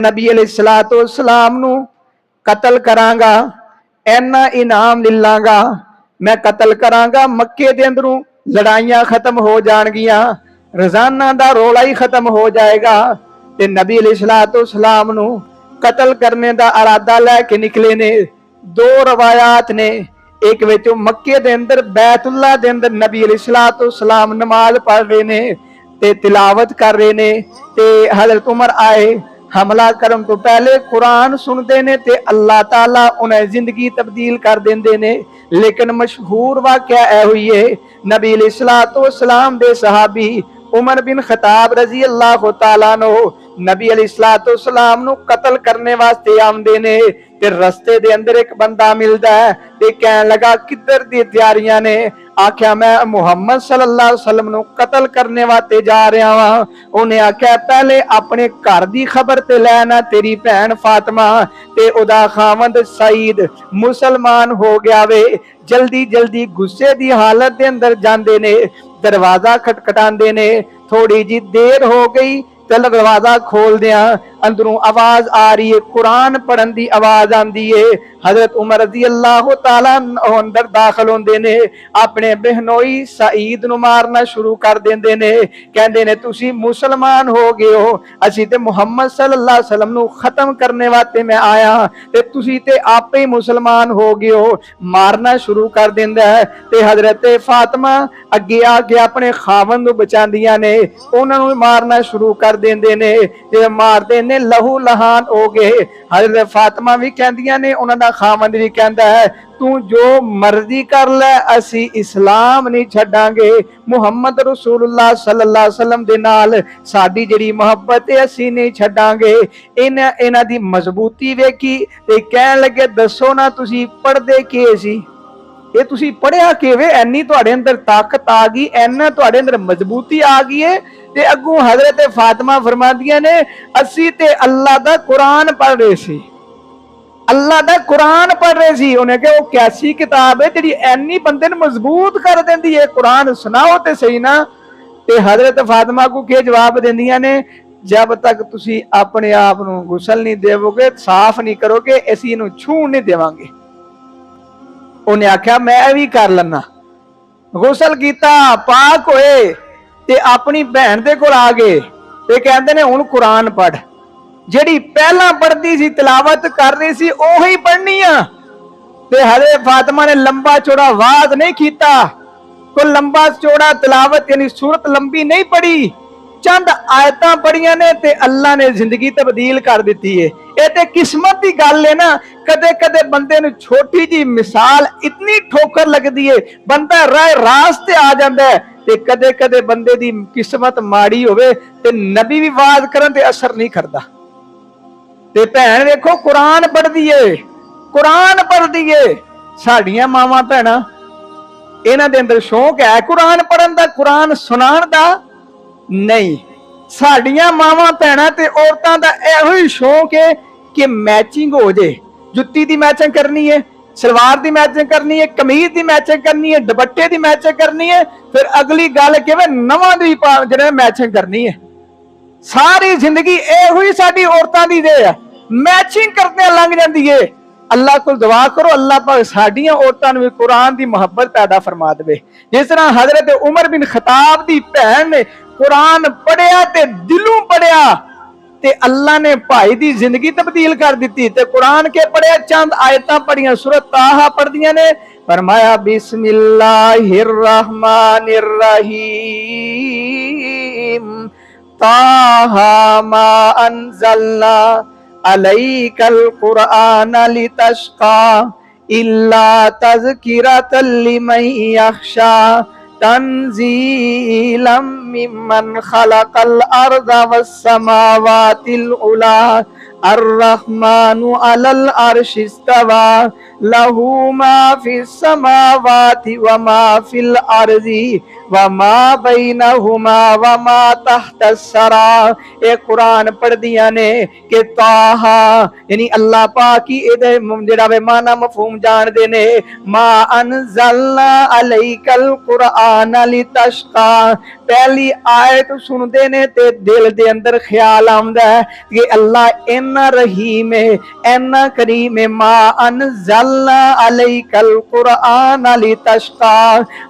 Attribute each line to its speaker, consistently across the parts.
Speaker 1: नबी अलैहिस्सलाम नू कतल करांगा, इन्ना इनाम लिलांगा, मैं कतल करांगा, मक्के दे अंदरों लड़ाइयां खत्म हो जाणगियां, रोजाना दा रोला ही खत्म हो जाएगा। ते नबी अलैहिस्सलाम नू कतल करने दा इरादा लैके निकले ने। दो रवायात ने, एक विचों मक्के दे अंदर बैतुल्ला दे अंदर नबी अलैहिस्सलाम नमाज पढ़ रहे ने ते तिलावत कर रहे ने, ते हजरत उमर आए, हमला करन तो पहले कुरान सुनते ने ते अल्लाह ताला उन्हें जिंदगी तब्दील कर देंदे ने। लेकिन मशहूर वाकया ऐ हुई है, नबी अलैहिस्सलाम दे सहाबी उमर बिन खताब रजी अल्लाह तआला नो नबी अलैहिस्सलाम नु कतल करने वास्ते आंदे ने। ते रस्ते दे अंदर एक बंदा मिलदा है ते कहन लगा किधर दी तैयारियां ने। आख्या मैं मुहम्मद सल्लल्लाहु अलैहि वसल्लम नु कतल करने वास्ते जा रहा वां। उन्हें आख्या पहले अपने घर दी खबर ते लैना, तेरी भैन फातिमा ते उदा खावंद सईद मुसलमान हो गया वे। जल्दी जल्दी गुस्से दी हालत दे अंदर जांदे ने, दरवाजा खटखटांदे ने। थोड़ी जी देर हो गई, चल दरवाजा खोल दिया, अंदरों आवाज आ रही है, कुरान पढ़न की आवाज आती है। हजरत उमर रज़ी अल्लाह तआला अंदर दाखिल होंदे ने, अपने बहनोई सईद नूं मारना शुरू कर देंदे ने। कहंदे ने तुसी मुसलमान हो गए हो, असी ते मुहम्मद सल्लल्लाहु अलैहि वसल्लम नूं खत्म करने वास्ते मैं आया ते तुसी ते आपे ही मुसलमान हो गए हो। मारना शुरू कर देंदा है ते हजरत फातिमा अगे आके अपने खावंद नूं बचांदियां ने, उन्हां नूं मारना शुरू कर देंदे ने। जे मारदे ने लहू लहान हो गए। हजरत फातिमा भी कहंदियां ने, उन्हां दा खावंद भी कहंदा है तू जो मर्जी कर ले, असी इस्लाम नहीं छड्डांगे। मुहम्मद रसूलुल्लाह सल्लल्लाहु अलैहि वसल्लम दे नाल साडी जिहड़ी मोहब्बत है असी नहीं छड्डांगे। इन्हां दी मजबूती वेखी ते कहन लगे दसो ना तुसी पढ़दे की सी, ये तुसी पढ़िया किवे, इन्नी तुहाडे अंदर ताकत आ गई, इन्ना तुहाडे अंदर मजबूती आ गई है। ते अगों हजरत फातिमा फरमादियां ने असी ते अल्लाह दा कुरान पढ़ रहे सी, अल्लाह दा कुरान पढ़ रहे सी। उन्हें कहा वो कैसी किताब है जिहड़ी इन्नी बंदे नूं मजबूत कर देंदी है, कुरान सुनाओ ते सही ना। ते हजरत फातिमा को के जवाब देंदियां ने, जब तक तुसी अपने आप नूं गुसल नहीं देवोगे, साफ नहीं करोगे, असीं इहनूं छूण नहीं देवांगे। उन्हें आख्या मैं भी कर लना, गुसल किया, पाक होए ते अपनी भैन दे कोल आ गए ते कहंदे ने हुण कुरान पढ़। जिहड़ी पहला पढ़दी सी, तिलावत कर रही सी, ओही पढ़नी आ। ते हजरत फातिमा ने लंबा चौड़ा वाज नहीं किया, कोई लंबा चौड़ा तिलावत यानी सूरत लंबी नहीं पढ़ी, चंद आयतां पढ़ियां ने ते अल्लाह ने जिंदगी तब्दील कर दी है। ये ते किस्मत की गल है ना। कदे कदे बंदे नूं छोटी जी मिसाल इतनी ठोकर लगती है, बंदा राह रास्ते आ जाता है। ते कदे कदे बंदे दी किस्मत माड़ी होवे ते नबी भी वाज करन ते असर नहीं करता। ते भैन देखो कुरान पढ़दी है, कुरान पढ़दी है। साडियां मावां भैणां इन्हां दे अंदर शौक है कुरान पढ़न दा, कुरान सुनाण दा नहीं। साडियां मावां भैणां ते औरतां दा इहो ही शौक है कि मैचिंग हो जाए, जुत्ती दी मैचिंग करनी है, सलवार दी मैचिंग करनी है, कमीज दी मैचिंग करनी है, दुपट्टे दी मैचिंग करनी है, फिर अगली गल कि नवां दी जिहड़े मैचिंग करनी है। सारी जिंदगी इहो ही साडी औरतां दी दे है, मैचिंग करदे लंघ जांदी है। अल्लाह को दुआ करो अल्लाह पाक साडियां औरतां नूं कुरान दी मोहब्बत पैदा फरमा देवे। जिस तरह हजरत उमर बिन खताब दी भैन ने कुरान पढ़िया ते दिलों पढ़िया ते अल्लाह ने भाई दी जिंदगी तब्दील कर दी। ते कुरान के पढ़िया, चंद आयतां पढ़ियां, सूरत ताहा पढ़दियां ने, फरमाया बिस्मिल्लाहिर रहमानिर रहीम ताहा मा अंज़लना अलैकल कुरआन लितश्का इल्ला तज़किरतल लिमन यख्शा तंज़ीलम मिम्मन खलक़ल अर्ज़ वस्समावातिल उला अर्रहमानु अलल अर्शि इस्तवा लहू मा फिस समावाति व मा फिल अर्ज़ि व मा बैनहुमा व मा तहतस सरा। ये कुरान पढ़दियां ने कि ताहा यानी अल्लाह पाक की इहदे जेड़ा वे माना मफहूम जानदे ने। मा अनज़लना अलैकल कुरआन लितश्का, पहली आयत सुनदे ने ते दिल दे अंदर ख्याल आंदा है कि अल्लाह इन इन्ना रहीम है, इन्ना करीम है। मा अनज़लना अलैकल कुरआन लितश्का।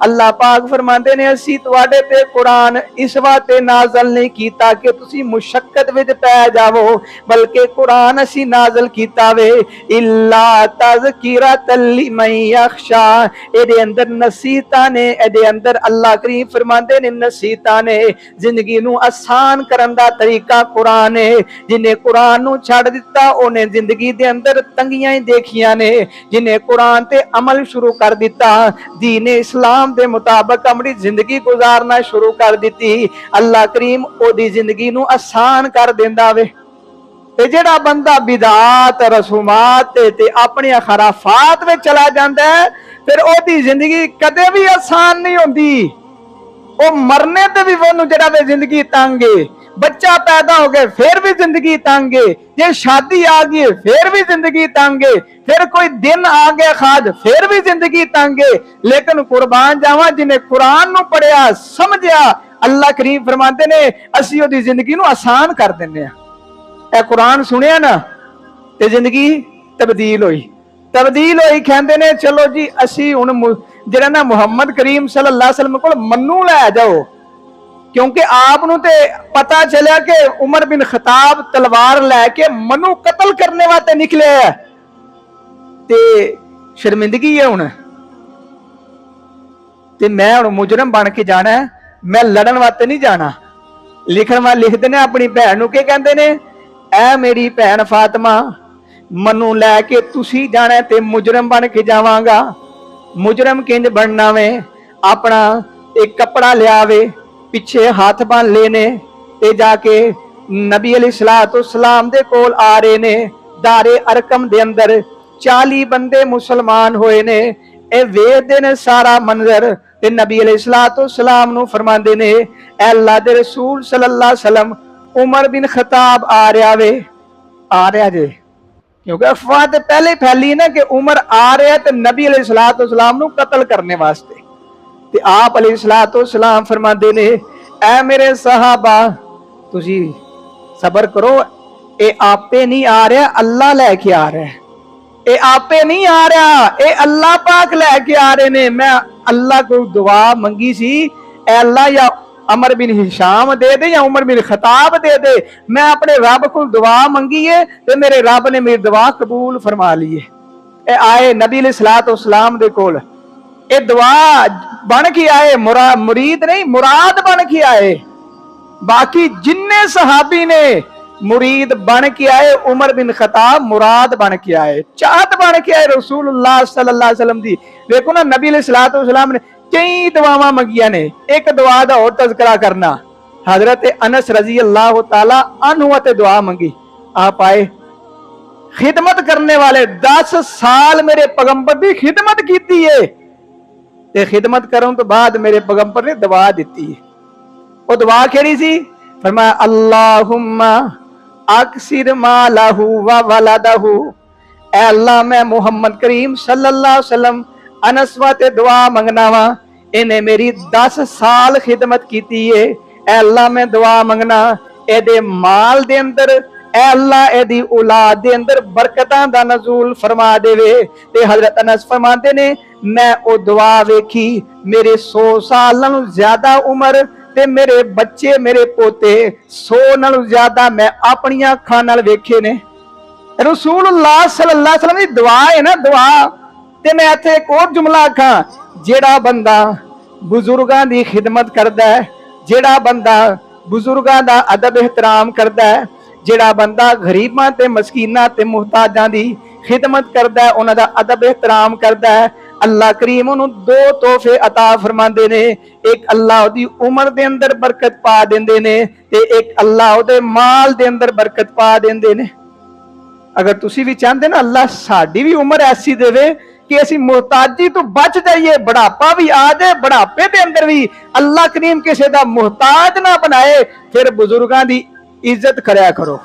Speaker 1: अल्लाह पाक फरमाते ने असी तुहाडे ते कुरान इस वास्ते नाज़िल नहीं कीता कि तुसी मुशक्कत विच पै जावो, बल्कि कुरान असी नाज़िल कीता वे इल्ला तज़किरतल लिमन यख्शा। इहदे अंदर नसीहतां ने, इहदे अंदर अल्लाह करीम फरमाते ने नसीहतां ने। जिंदगी नूं आसान करन दा तरीका कुरान है। जिन्हें कुरान नूं छड्ड दिता उन्हें जिंदगी दे अंदर तंगियां ही देखियां ने। जिन्हें कुरान ते अमल शुरू कर दिता, दीने इस्लाम दे मुताबिक अपनी जिंदगी गुजारना शुरू कर दी, अल्लाह करीम ओदी जिंदगी नूं आसान कर देंदा वे। ते जेड़ा बंदा बिदात रसूमात ते अपने खराफात में चला जाता है, फिर ओदी जिंदगी कदे भी आसान नहीं होती। वो मरने ते भी वो जेड़ा वे जिंदगी तंग है। बच्चा पैदा हो गया फिर भी जिंदगी तंग है। जे शादी आ गई फिर भी जिंदगी तंग है। फिर कोई दिन आ गया खाद फिर भी जिंदगी तंग है। लेकिन कुर्बान जावा जिन्हें कुरान नूं पढ़िया समझिया, अल्लाह करीम फरमाते ने असी ओदी जिंदगी नूं आसान कर दिंदे आ। ए कुरान सुनिया ना ते जिंदगी तब्दील हुई कहते ने चलो जी असी हुण जिहड़ा ना मुहम्मद करीम सल्लल्लाहु अलैहि वसल्लम कोल मन्नू लै जाओ, क्योंकि आप नूं ते पता चलिया कि उमर बिन खताब तलवार लैके मन्नू कतल करने वास्ते निकले है। ते शर्मिंदगी है हुण, ते मैं हुण मुजरम बन के जाना है, मैं लड़न वास्ते नहीं जाना। लिखण वाले लिखते ने अपनी भैन नूं के कहंदे ने, ऐ मेरी भैन फातिमा मनु लैके तुसी जाना ते मुजरम बन के जावांगा। मुजरम किंज बनना वे, अपना एक कपड़ा लियावे पिछे हाथ बन लेने ते जाके नबी अलैहिस्सलाम दे कोल आ रहे ने। दारे अरकम दे अंदर 40 बंदे मुसलमान होए ने। ए वेखदे ने सारा मंजर ते नबी अलैहिस्सलाम नूं फरमांदे ने, ऐ अल्लाह दे रसूल सल्लल्लाहु अलैहि वसल्लम उमर बिन खताब आ रहा वे, आ रहा जे। क्योंकि अफवाह तो पहले फैली ना कि उमर आ रहा है तो नबी अलैहिस्सलाम नूं कतल करने वास्ते। ते आप अलैहिस्सलाम फरमाते ने, ऐ मेरे सहाबा तुसी सबर करो, ये आपे नहीं आ रहा, अल्लाह लैके आ रहा है। ये आपे नहीं आ रहा, ये अल्लाह पाक लैके आ रहे ने। मैं अल्लाह को दुआ मंगी सी, ऐ अल्लाह या अमर बिन हिशाम दे दे या उमर बिन खताब दे दे। मैं अपने रब को दुआ मंगी है तो मेरे रब ने मेरी दुआ कबूल फरमा ली है। आए नबी अलैहिस्सलाम दे कोल, ये दुआ बन के आए, मुरीद नहीं मुराद बन के आए। बाकी जिन्ने सहाबी ने मुरीद बन के आए, उमर बिन खताब मुराद बन के आए, चाहत बन के आए रसूलुल्लाह सल्लल्लाहु अलैहि वसल्लम दी। देखो ना नबी अलैहिस्सलाम ने कई दुआवां मंगियां ने। एक दुआ दा और तज़किरा करना, हजरत अनस रजी अल्लाह तआला अन्हु ते दुआ मंगी। आप आए, खिदमत करने वाले 10 साल मेरे पैगंबर की खिदमत की है, ते खिदमत करने तो बाद मेरे पैगंबर ने दुआ दी है। वो दुआ केड़ी सी? फरमाया अल्लाहुम्मा अक्सिर मालहू व वलदहू। ऐ अल्लाह मैं मुहम्मद करीम सल्लल्लाहु अलैहि वसल्लम अनस वास्ते दुआ मंगना वा, इन्हें मेरी 10 साल खिदमत की है। ऐ अल्लाह मैं दुआ मंगना एदे माल दे अंदर, ऐ अल्लाह एदी औलाद दे अंदर बरकतां दा नज़ूल फरमा देवे। ते हजरत अनस फरमाते ने, मैं ओ दुआ वेखी, मेरे 100 साल नालों ज्यादा उम्र ते मेरे बच्चे मेरे पोते 100 नालों ज्यादा मैं अपनी अखां नाल वेखे ने। रसूलुल्लाह सल्लल्लाहु अलैहि वसल्लम दी दुआ है ना, दुआ। ते मैं इत्थे एक और जुमला आखां, जेड़ा बंदा बुजुर्गां दी खिदमत करदा है, जेड़ा बंदा बुजुर्गां दा अदब एहतराम करदा है, जेड़ा बंदा गरीबां ते मस्कीनां ते मुहताजां दी खिदमत करदा है, उन्हां दा अदब एहतराम करदा है, अल्लाह करीम उन्हूं 2 तोहफे अता फरमांदे ने। एक अल्लाह उहदी उम्र दे अंदर बरकत पा देंदे ने, ते एक अल्लाह उहदे माल दे अंदर बरकत पा देंदे ने। अगर तुसी भी चाहते ना अल्लाह साडी भी उम्र ऐसी देवे कि असी मुहताजी तो बच जाइए, बुढ़ापा भी आ जाए, बुढ़ापे के अंदर भी अल्लाह करीम किसी का मुहताज ना बनाए, फिर बुजुर्गों की इज्जत करया करो,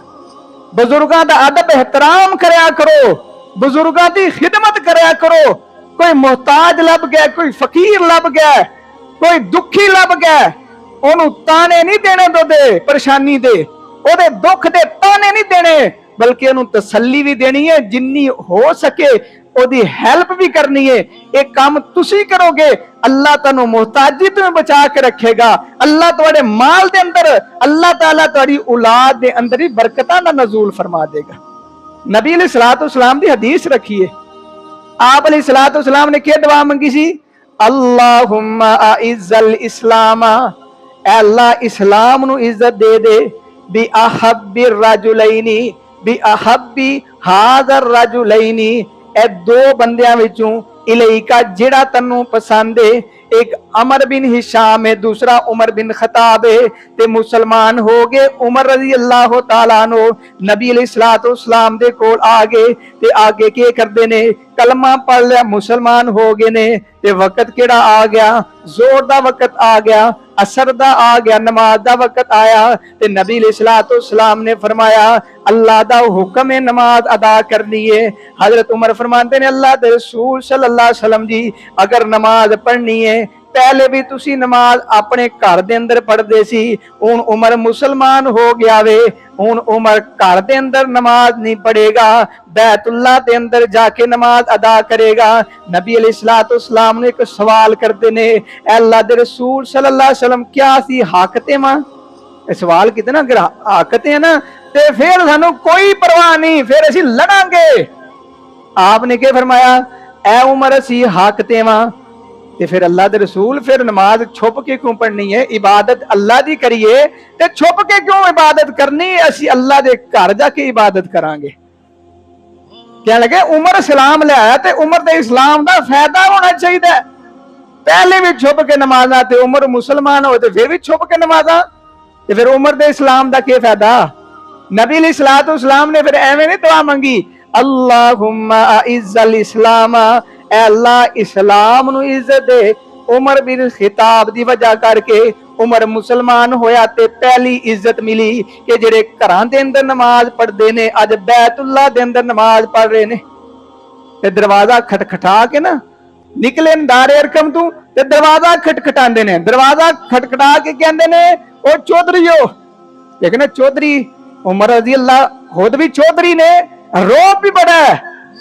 Speaker 1: बुजुर्गों का अदब एहतराम करया करो, बुजुर्गों की खिदमत करया करो। कोई मुहताज लभ गया, कोई फकीर लभ गया, कोई दुखी लभ गया, ओनू ताने नहीं देने दो दे परेशानी दे, ओदे दुख दे ताने नहीं देने, बल्कि उन्होंने तसल्ली भी देनी है, जिन्नी हो सके ओदी हेल्प भी करनी है। एक काम तुसी करोगे, अल्लाह तुहानू मुहताजी तो बचा के रखेगा। अल्लाह तुहाडे माल दे अंदर, अल्लाह ताला तुहाडी औलाद दे अंदर ही बरकतां दा नज़ूल फरमा देगा। नबी अलैहिस्सलाम दी हदीस रखी है, आप अलैहिस्सलाम ने क्या दुआ मंगी सी? अल्लाहुम्मा अइज़्ज़ल इस्लाम, अल्लाह इस्लाम नू इज्जत दे दे, बि अहब्बि रजुलैनी, बि अहब्बि हाज़र रजुलैनी, ए दो बंदियां विचों इलैका जेड़ा तन्नू पसंद है। एक अमर बिन हिशाम है, दूसरा उमर बिन खताब है। ते मुसलमान हो गए उमर रजी अल्लाह तआला अन्हु, नबी अलैहिस्सलाम दे कोल आ गए ते आगे के करदे ने, कलमा पढ़ लिया, मुसलमान हो गए ने। ते वक्त केड़ा आ गया? जोर दा वक्त आ गया, असर दा आ गया, नमाज दा वक्त आया। ते नबी अलैहिस्सलाम ने फरमाया अल्लाह दा हुक्म है नमाज अदा करनी है। हजरत उमर फरमाते ने अल्लाह दे रसूल सल्लल्लाहु अलैहि वसल्लम जी, अगर नमाज पढ़नी है, पहले भी तुसी नमाज अपने घर दे अंदर पढ़दे सी, हुण उमर मुसलमान हो गया वे, हुण उमर घर दे अंदर नमाज नहीं पढ़ेगा, बैतुल्लाह दे अंदर जाके नमाज अदा करेगा। नबी अलैहिस्सलाम ने एक सवाल करते ने, अल्लाह दे रसूल सल्लल्लाहु अलैहि वसल्लम क्या सी हक ते मां? सवाल किते ना, अगर हक ते ना ते फिर सानू कोई परवाह नहीं, फिर असीं लड़ांगे। आपने क्या फरमाया? ऐ उमर असी हक ते वां ते फिर अल्लाह दे रसूल फिर नमाज छुप के क्यों पढ़नी है? इबादत अल्लाह दी करिए ते छुप के क्यों इबादत करनी? असी अल्लाह दे घर जाके इबादत करांगे। क्या लगे उमर सलाम लिया ते उमर दे इस्लाम दा फायदा होना चाहिए। पहले भी छुप के नमाजा ते उमर मुसलमान हो ते फिर भी छुप के नमाजा, ते फिर उमर दे इस्लाम दा क्या फायदा? नबी अलैहिस्सलाम ने फिर एवें नहीं दुआ मंगी, अल्लाहुम्मा अइज़्ज़ल इस्लाम, अल्लाह इस्लाम नू इज्जत दे। उमर बिन खिताब दी वजह करके उमर मुसलमान होया ते पहली इज्जत मिली कि जेड़े घरां दे अंदर नमाज पढ़दे ने अज बैतुल्लाह दे अंदर नमाज पढ़ रहे ने। ते दरवाजा खटखटा के ना निकले दारे अरकम तू ते दरवाजा खटखटांदे ने, दरवाजा खटखटा के कहंदे ने ओ चौधरीओ, लेकिन चौधरी उमर रज़ी अल्लाह खुद भी चौधरी ने, रोब भी बड़ा है,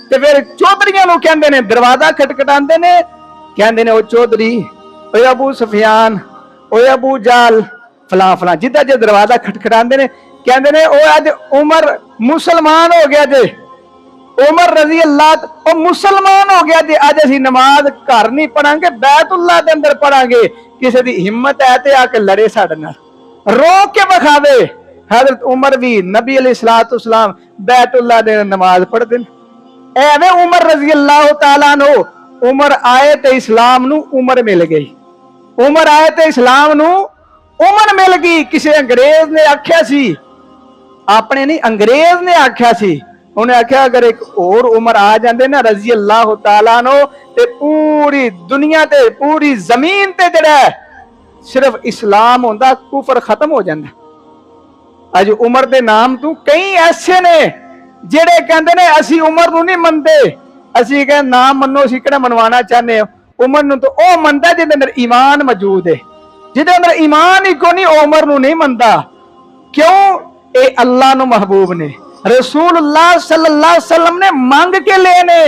Speaker 1: ते फिर चौधरियां नू कहंदे ने, दरवाजा खटखटांदे ने, कहंदे ने ओ चौधरी, ओ अबू सुफियान, ओ अबू जाल, फलां फलां, जिद्दां जे दरवाजा खटखटांदे ने, कहंदे ने ओ अज उमर मुसलमान हो गया जे, उमर रज़ी अल्लाह ओ मुसलमान हो गया जे, अज असीं नमाज घर नहीं पढ़ांगे, बैतुल्लाह दे अंदर पढ़ांगे। किसी दी हिम्मत है ते आके लड़े साडे नाल, रो के विखावे। हजरत उमर भी नबी अलैहिस्सलाम बैतुल्लाह दे नमाज पढ़दे ने। एवें उमर रज़ी अल्लाह तआला अन्हु, उमर आए ते इस्लाम नू उमर मिल गई, उमर आए ते इस्लाम नू उमर मिल गई। किसी अंग्रेज ने आख्या सी, अपने नहीं अंग्रेज ने आख्या सी, उन्हें आख्या अगर एक और उमर आ जाते ना रज़ी अल्लाह तआला अन्हु, ते पूरी दुनिया ते पूरी जमीन ते जड़ा सिर्फ इस्लाम होंदा, कुफर खत्म हो जाता। अज उमर दे नाम तू कई ऐसे ने जेड़े कहंदे ने असी उमर नू नहीं मनदे, असी कह नाम मनो, असी किहड़ा मनवाना चाहते हो उमर नू, तो ओ मनदा जिहदे अंदर ईमान मौजूद है, जिहदे अंदर ईमान ही कोई नहीं उमर नू नहीं मनदा। क्यों? ए अल्लाह नू महबूब ने, रसूलुल्लाह सल्लल्लाहु अलैहि वसल्लम ने मांग के लेने।